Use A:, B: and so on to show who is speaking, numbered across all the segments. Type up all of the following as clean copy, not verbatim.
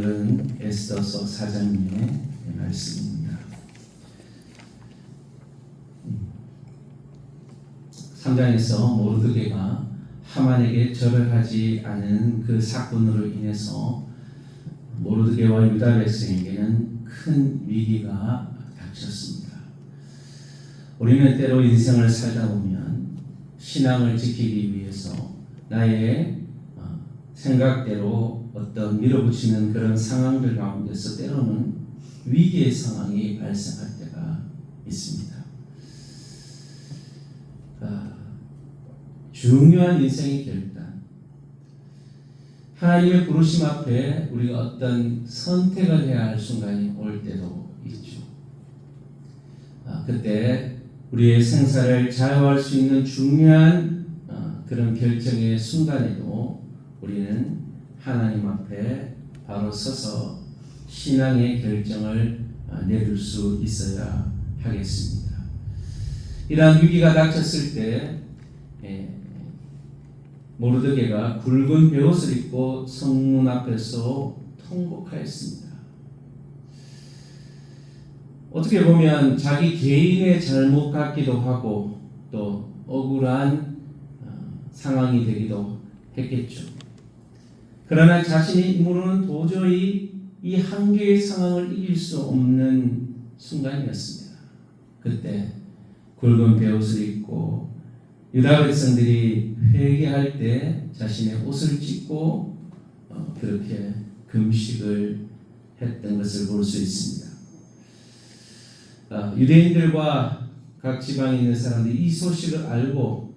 A: 오늘은 에스더서 4장의 말씀입니다. 3장에서 모르드게가 하만에게 절을 하지 않은 그 사건으로 인해서 모르드게와 유다 백성에게는 큰 위기가 닥쳤습니다. 우리는 때로 인생을 살다 보면 신앙을 지키기 위해서 나의 생각대로 어떤 밀어붙이는 그런 상황들 가운데서 때로는 위기의 상황이 발생할 때가 있습니다. 중요한 인생의 결단, 하나님의 부르심 앞에 우리가 어떤 선택을 해야 할 순간이 올 때도 있죠. 그때 우리의 생사를 좌우할 수 있는 중요한 그런 결정의 순간에도 우리는 하나님 앞에 바로 서서 신앙의 결정을 내릴 수 있어야 하겠습니다. 이러한 위기가 닥쳤을 때 모르드게가 굵은 베옷을 입고 성문 앞에서 통곡하였습니다. 어떻게 보면 자기 개인의 잘못 같기도 하고 또 억울한 상황이 되기도 했겠죠. 그러나 자신의 힘으로는 도저히 이 한계의 상황을 이길 수 없는 순간이었습니다. 그때 굵은 베옷을 입고 유다 백성들이 회개할 때 자신의 옷을 찢고 그렇게 금식을 했던 것을 볼 수 있습니다. 유대인들과 각 지방에 있는 사람들이 이 소식을 알고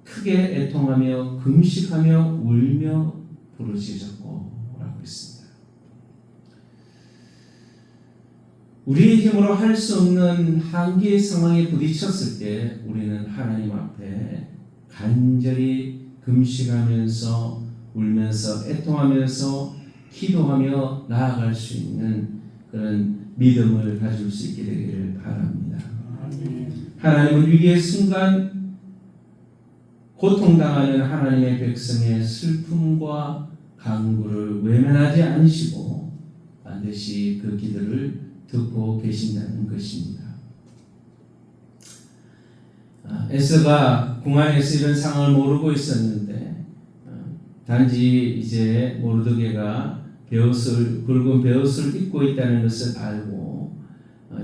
A: 크게 애통하며 금식하며 울며 부르짖었고 라고 했습니다. 우리의 힘으로 할 수 없는 한계의 상황에 부딪혔을 때 우리는 하나님 앞에 간절히 금식하면서 울면서 애통하면서 기도하며 나아갈 수 있는 그런 믿음을 가질 수 있게 되기를 바랍니다. 하나님은 위기의 순간 고통당하는 하나님의 백성의 슬픔과 간구를 외면하지 않으시고 반드시 그 기도를 듣고 계신다는 것입니다. 에스더가 궁 안에서 이런 상황을 모르고 있었는데 단지 이제 모르드게가 굵은 베옷을 입고 있다는 것을 알고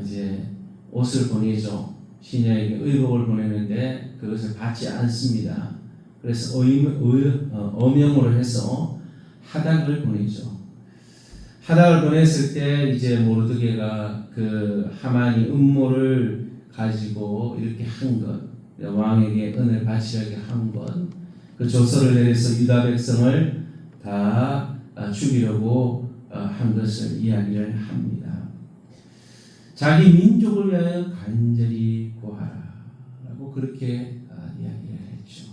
A: 이제 옷을 보내죠. 시녀에게 의복을 보내는데 그것을 받지 않습니다. 그래서 어명으로 해서 하닥을 보내죠. 하닥을 보냈을 때 이제 모르드게가 그 하만이 음모를 가지고 이렇게 한 것, 왕에게 은을 바치게 한 것, 그 조서를 내려서 유다 백성을 다 죽이려고 한 것을 이야기를 합니다. 자기 민족을 위하여 간절히 구하라 라고 그렇게 이야기를 했죠.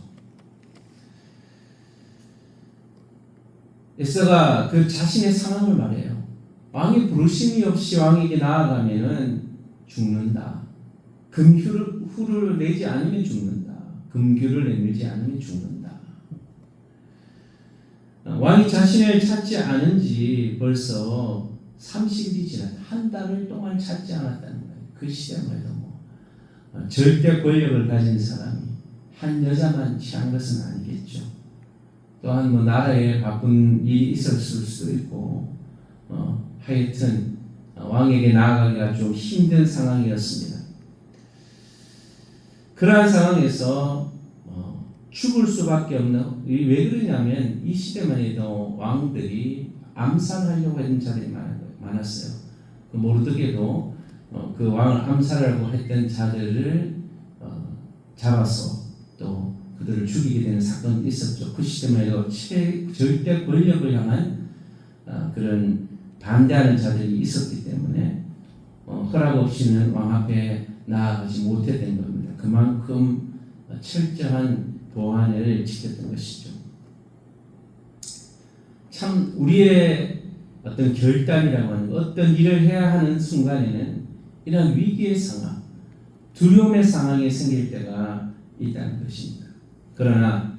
A: 에스더가 그 자신의 상황을 말해요. 왕의 부르심이 없이 왕에게 나아가면은 죽는다. 금규를 내지 않으면 죽는다. 금규를 내밀지 않으면 죽는다. 왕이 자신을 찾지 않은 지 벌써 30일이 지났다. 한 달을 동안 찾지 않았다는 거예요. 그 시대만 해도 절대 권력을 가진 사람이 한 여자만 취한 것은 아니겠죠. 또한 나라에 바쁜 일이 있었을 수도 있고 하여튼 왕에게 나아가기가 좀 힘든 상황이었습니다. 그러한 상황에서 죽을 수밖에 없는, 왜 그러냐면 이 시대만 해도 왕들이 암살하려고 했던 자들이 많았어요. 그 모르드게도 그 왕을 암살하려고 했던 자들을 잡아서 또 그들을 죽이게 되는 사건이 있었죠. 그 시대만 해도 절대 권력을 향한 그런 반대하는 자들이 있었기 때문에 허락 없이는 왕 앞에 나아가지 못했던 겁니다. 그만큼 철저한 보안을 지켰던 것이죠. 참 우리의 어떤 결단이라고 하는 어떤 일을 해야 하는 순간에는 이런 위기의 상황, 두려움의 상황이 생길 때가 있다는 것입니다. 그러나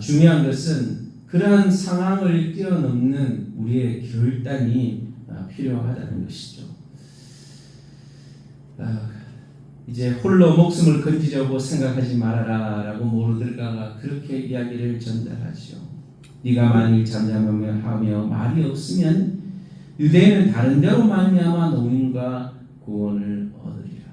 A: 중요한 것은 그러한 상황을 뛰어넘는 우리의 결단이 필요하다는 것이죠. 이제 홀로 목숨을 건지려고 생각하지 말아라 라고 모르들가가 그렇게 이야기를 전달하죠. 네가 만일 잠잠하며 말이 없으면 유대인은 다른 데로 말미암아 노임과 구원을 얻으리라.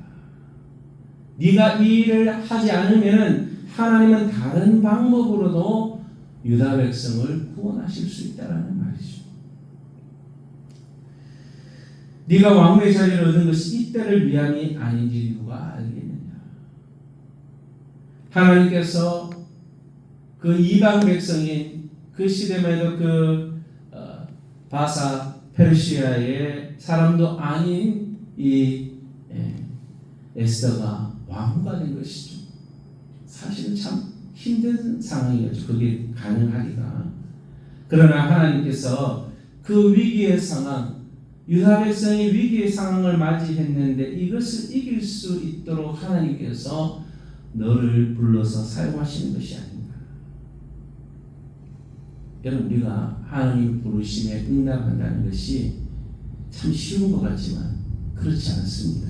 A: 네가 이 일을 하지 않으면 하나님은 다른 방법으로도 유다 백성을 구원하실 수 있다라는 말이죠. 네가 왕의 자리를 얻은 것이 이때를 위함이 아닌지 누가 알겠느냐. 하나님께서 그 이방 백성인 그 시대만 해도 바사 페르시아의 사람도 아닌 이 에스더가 왕후가 된 것이죠. 사실은 참 힘든 상황이었죠. 그게 가능하기가. 그러나 하나님께서 그 위기의 상황, 유다 백성이 위기의 상황을 맞이했는데 이것을 이길 수 있도록 하나님께서 너를 불러서 사용하시는 것이 아닌가. 여러분, 우리가 하나님 부르심에 응답한다는 것이 참 쉬운 것 같지만 그렇지 않습니다.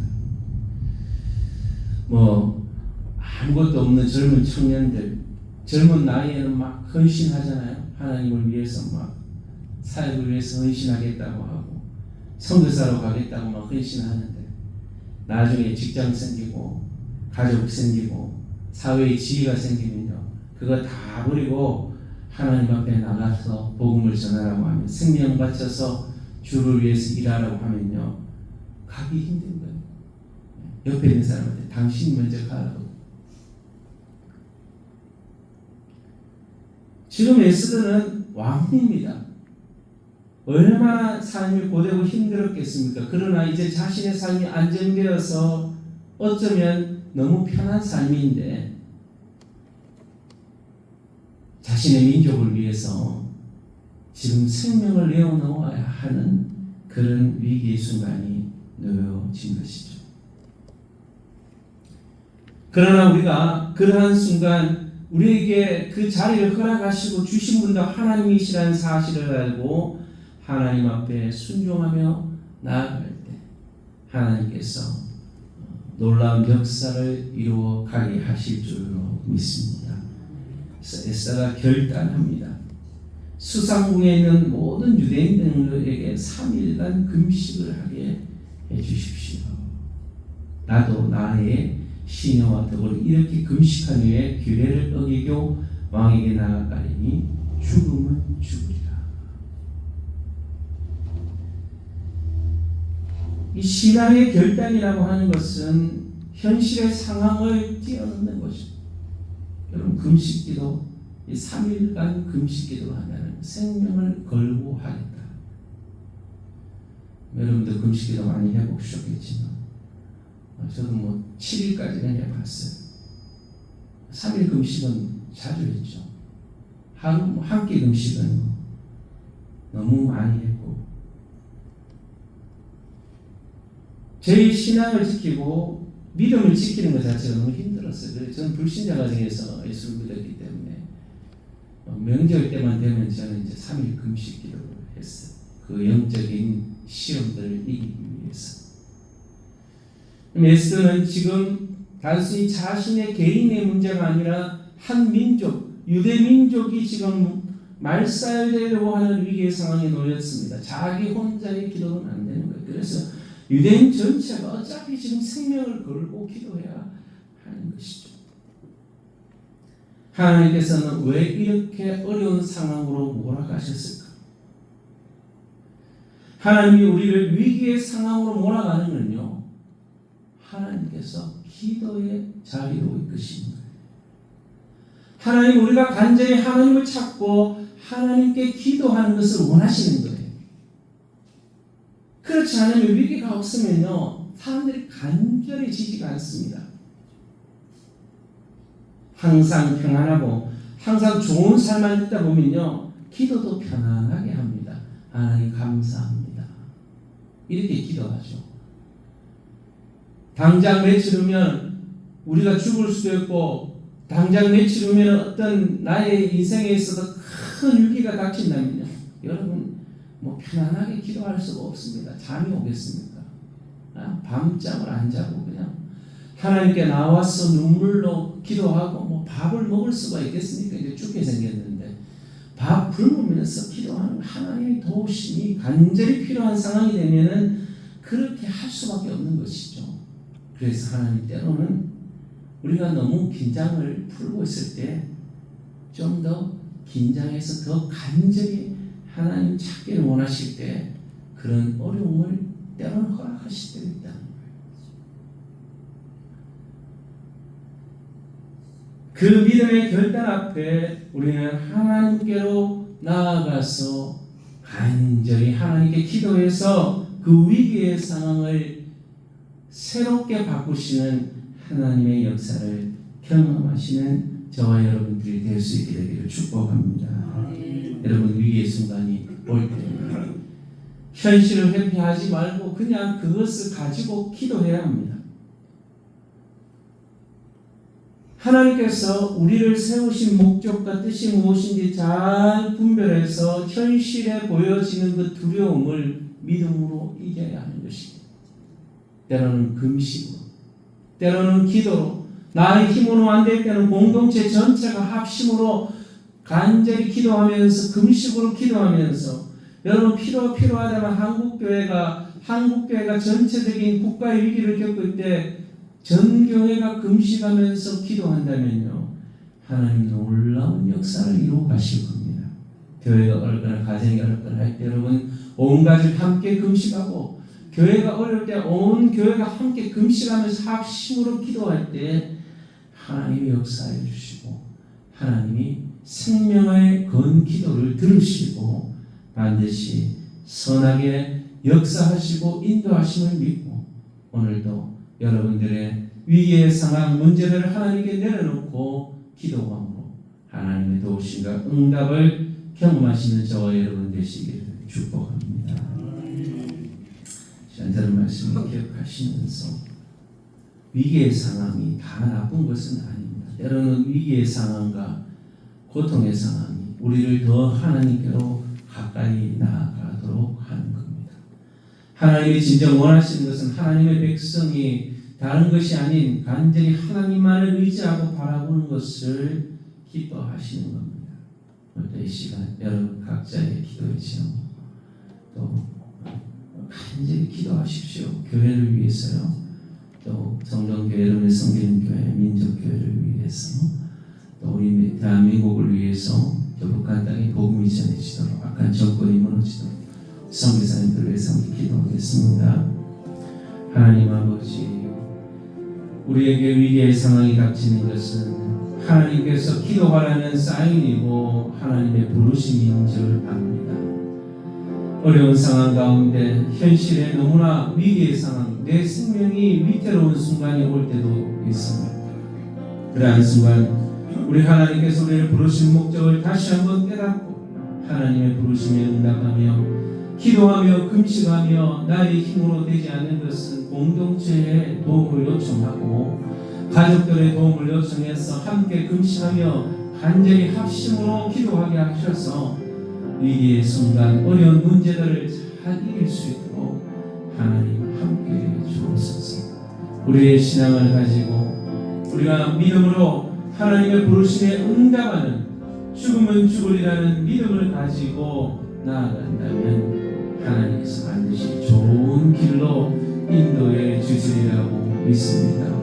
A: 아무것도 없는 젊은 청년들, 젊은 나이에는 막 헌신하잖아요. 하나님을 위해서 막 사역을 위해서 헌신하겠다고 하고 선교사로 가겠다고 막 헌신하는데 나중에 직장 생기고 가족 생기고 사회에 지위가 생기면요, 그거 다 버리고 하나님 앞에 나가서 복음을 전하라고 하면, 생명 바쳐서 주를 위해서 일하라고 하면요, 가기 힘든 거예요. 옆에 있는 사람한테 당신이 먼저 가라고. 지금 에스더는 왕후입니다. 얼마나 삶이 고되고 힘들었겠습니까? 그러나 이제 자신의 삶이 안정되어서 어쩌면 너무 편한 삶인데 자신의 민족을 위해서 지금 생명을 내어놓아야 하는 그런 위기의 순간이 놓여진 것이죠. 그러나 우리가 그러한 순간 우리에게 그 자리를 허락하시고 주신 분도 하나님이시라는 사실을 알고 하나님 앞에 순종하며 나아갈 때 하나님께서 놀라운 역사를 이루어 가게 하실 줄로 믿습니다. 그래서 에스더가 결단합니다. 수상궁에 있는 모든 유대인들에게 3일간 금식을 하게 해주십시오. 나도 나의 시녀와 더불어 이렇게 금식한 후에 규례를 어기고 왕에게 나아가리니 죽음은 죽으리라. 이 신앙의 결단이라고 하는 것은 현실의 상황을 뛰어넘는 것입니다. 여러분, 금식기도, 이 3일간 금식기도 한다는 생명을 걸고 하겠다. 여러분들 금식기도 많이 해보셨겠지만 저도 7일까지는 해봤어요. 3일 금식은 자주 했죠. 한 끼 금식은 너무 많이 했고, 저희 신앙을 지키고 믿음을 지키는 것 자체가 너무 힘들었어요. 그래서 저는 불신자 가정에서 예수를 믿었기 때문에 명절 때만 되면 저는 이제 3일 금식 기도를 했어요. 그 영적인 시험들을 이기기 위해서. 에스더는 지금 단순히 자신의 개인의 문제가 아니라 한 민족, 유대 민족이 지금 말살되려고 하는 위기의 상황에 놓였습니다. 자기 혼자의 기도는 안 되는 거예요. 그래서 유대인 전체가 어차피 지금 생명을 걸고 기도해야 하는 것이죠. 하나님께서는 왜 이렇게 어려운 상황으로 몰아가셨을까? 하나님이 우리를 위기의 상황으로 몰아가는 건요, 하나님께서 기도의 자리로 이끄시는 거예요. 하나님, 우리가 간절히 하나님을 찾고 하나님께 기도하는 것을 원하시는 거예요. 그렇지 않으면, 위기가 없으면요, 사람들이 간절해지지가 않습니다. 항상 평안하고 항상 좋은 삶을 듣다 보면요, 기도도 편안하게 합니다. 하나님 감사합니다. 이렇게 기도하죠. 당장 며칠 후면 우리가 죽을 수도 있고, 당장 며칠 후면 어떤 나의 인생에 있어서 큰 위기가 닥친다면요, 여러분 뭐 편안하게 기도할 수가 없습니다. 잠이 오겠습니까? 밤잠을 안 자고 그냥 하나님께 나와서 눈물로 기도하고 뭐 밥을 먹을 수가 있겠습니까? 이제 죽게 생겼는데 밥 굶으면서 기도하는 하나님의 도우심이 간절히 필요한 상황이 되면은 그렇게 할 수밖에 없는 것이죠. 그래서 하나님 때로는 우리가 너무 긴장을 풀고 있을 때 좀 더 긴장해서 더 간절히 하나님 찾기를 원하실 때 그런 어려움을 때로는 허락하실 때가 있다. 그 믿음의 결단 앞에 우리는 하나님께로 나아가서 간절히 하나님께 기도해서 그 위기의 상황을 새롭게 바꾸시는 하나님의 역사를 경험하시는 저와 여러분들이 될 수 있게 되기를 축복합니다. 여러분 위기의 순간이 올 때 현실을 회피하지 말고 그냥 그것을 가지고 기도해야 합니다. 하나님께서 우리를 세우신 목적과 뜻이 무엇인지 잘 분별해서 현실에 보여지는 그 두려움을 믿음으로 이겨야 하는 것입니다. 때로는 금식으로, 때로는 기도로, 나의 힘으로 안 될 때는 공동체 전체가 합심으로 간절히 기도하면서 금식으로 기도하면서 여러분 필요하다면 한국교회가 전체적인 국가의 위기를 겪을 때 전 교회가 금식하면서 기도한다면요, 하나님 놀라운 역사를 이루어 가실 겁니다. 교회가 어렵거나 가정이 어렵거나 할 때 여러분 온 가족 함께 금식하고 교회가 어려울 때 온 교회가 함께 금식하면서 합심으로 기도할 때 하나님이 역사해 주시고 하나님이 생명의 건 기도를 들으시고 반드시 선하게 역사하시고 인도하심을 믿고 오늘도 여러분들의 위기의 상황 문제들을 하나님께 내려놓고 기도함으로 하나님의 도우심과 응답을 경험하시는 저와 여러분 되시기를 축복합니다. 저는 말씀을 기억하시면서 위기의 상황이 다 나쁜 것은 아닙니다. 때로는 위기의 상황과 고통의 상황이 우리를 더 하나님께로 가까이 나아가도록 하는 겁니다. 하나님이 진정 원하시는 것은 하나님의 백성이 다른 것이 아닌 간절히 하나님만을 의지하고 바라보는 것을 기뻐하시는 겁니다. 오늘 이 시간 여러분 각자의 기도의 제목 또 간절히 기도하십시오. 교회를 위해서요. 또 성전교회 여러분의 섬기는 교회 민족교회를 위해서 또 우리 대한민국을 위해서 저 북한 땅에 복음이 전해지도록 악한 정권이 무너지도록 선교사님들을 위해서 함께 기도하겠습니다. 하나님 아버지, 우리에게 위기의 상황이 닥치는 것은 하나님께서 기도하라는 사인이고 하나님의 부르심인 줄 압니다. 어려운 상황 가운데 현실에 너무나 위기의 상황, 내 생명이 위태로운 순간이 올 때도 있습니다. 그러한 순간 우리 하나님께서 우리를 부르신 목적을 다시 한번 깨닫고 하나님의 부르심에 응답하며 기도하며 금식하며 나의 힘으로 되지 않는 것은 공동체의 도움을 요청하고 가족들의 도움을 요청해서 함께 금식하며 간절히 합심으로 기도하게 하셔서 위기의 순간 어려운 문제들을 잘 이길 수 있도록 하나님 함께 주옵소서. 우리의 신앙을 가지고 우리가 믿음으로 하나님의 부르심에 응답하는 죽으면 죽으리라는 믿음을 가지고 나아간다면 하나님께서 반드시 좋은 길로 인도해 주시리라고 믿습니다.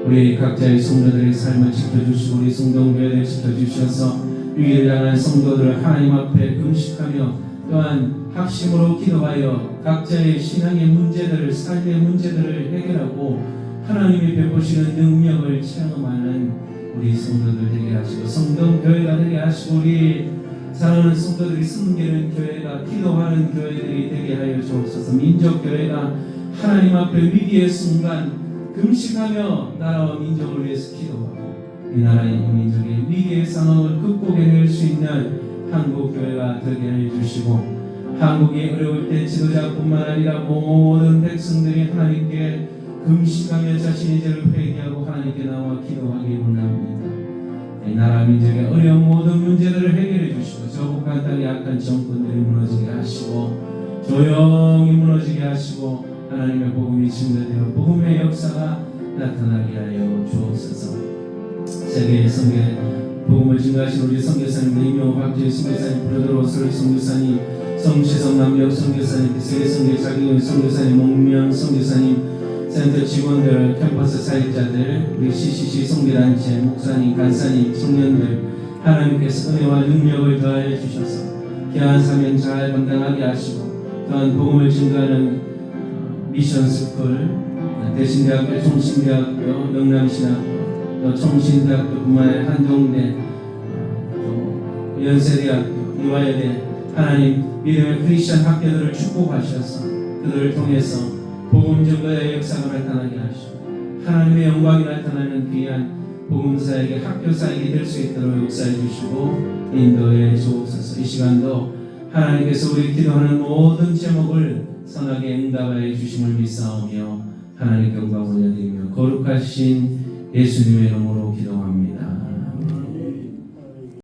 A: 우리 각자의 성도들의 삶을 지켜주시고 우리 성동교회를 지켜주셔서 위기를 당한 성도들을 하나님 앞에 금식하며 또한 합심으로 기도하여 각자의 신앙의 문제들을 삶의 문제들을 해결하고 하나님이 베푸시는 능력을 체험하는 우리 성도들 되게 하시고 성동교회가 되게 하시고 우리 사랑하는 성도들이 섬기는 교회가 기도하는 교회들이 되게 하여 주옵소서. 민족교회가 하나님 앞에 위기의 순간 금식하며 나라와 민족을 위해서 기도하고 이 나라의 민족의 위기의 상황을 극복해낼 수 있는 한국교회가 되게 하여 주시고 한국이 어려울 때 지도자뿐만 아니라 모든 백성들이 하나님께 금식하며 자신의 죄를 회개하고 하나님께 나와 기도하기 원합니다. 이 나라 민족의 어려운 모든 문제들을 해결해 주시고 저 북한 땅의 악한 정권들이 무너지게 하시고 조용히 무너지게 하시고 하나님의 복음이 증거되어 복음의 역사가 나타나게 하여 주옵소서. 세계의 선교에 복음을 증거하신 우리 선교사님 이명호 박지희 선교사님 브로드로 설리 선교사님 성시성 남역 선교사님 세계 선교 자기의 선교사님 목명 선교사님 센터 직원들 캠퍼스 사역자들 우리 CCC 선교단체 목사님 간사님 청년들 하나님께서 은혜와 능력을 더하여 주셔서 귀한 사명 잘 감당하게 하시고 또한 복음을 증거하는 미션스쿨 대신대학교 총신대학교 영남신학교 또 총신대학교뿐만 아니라 한동대 또 연세대학교 이화여대 하나님 믿음의 크리스천 학교들을 축복하셔서 그들을 통해서 복음 증거의 역사가 나타나게 하시고 하나님의 영광이 나타나는 귀한 복음사에게 학교사에게 될 수 있도록 역사해 주시고 인도해 주옵소서. 이 시간도 하나님께서 우리 기도하는 모든 제목을 선하게 응답하여 주심을 믿사오며 하나님께 영광 올려드리며 거룩하신 예수님의 이름으로 기도합니다.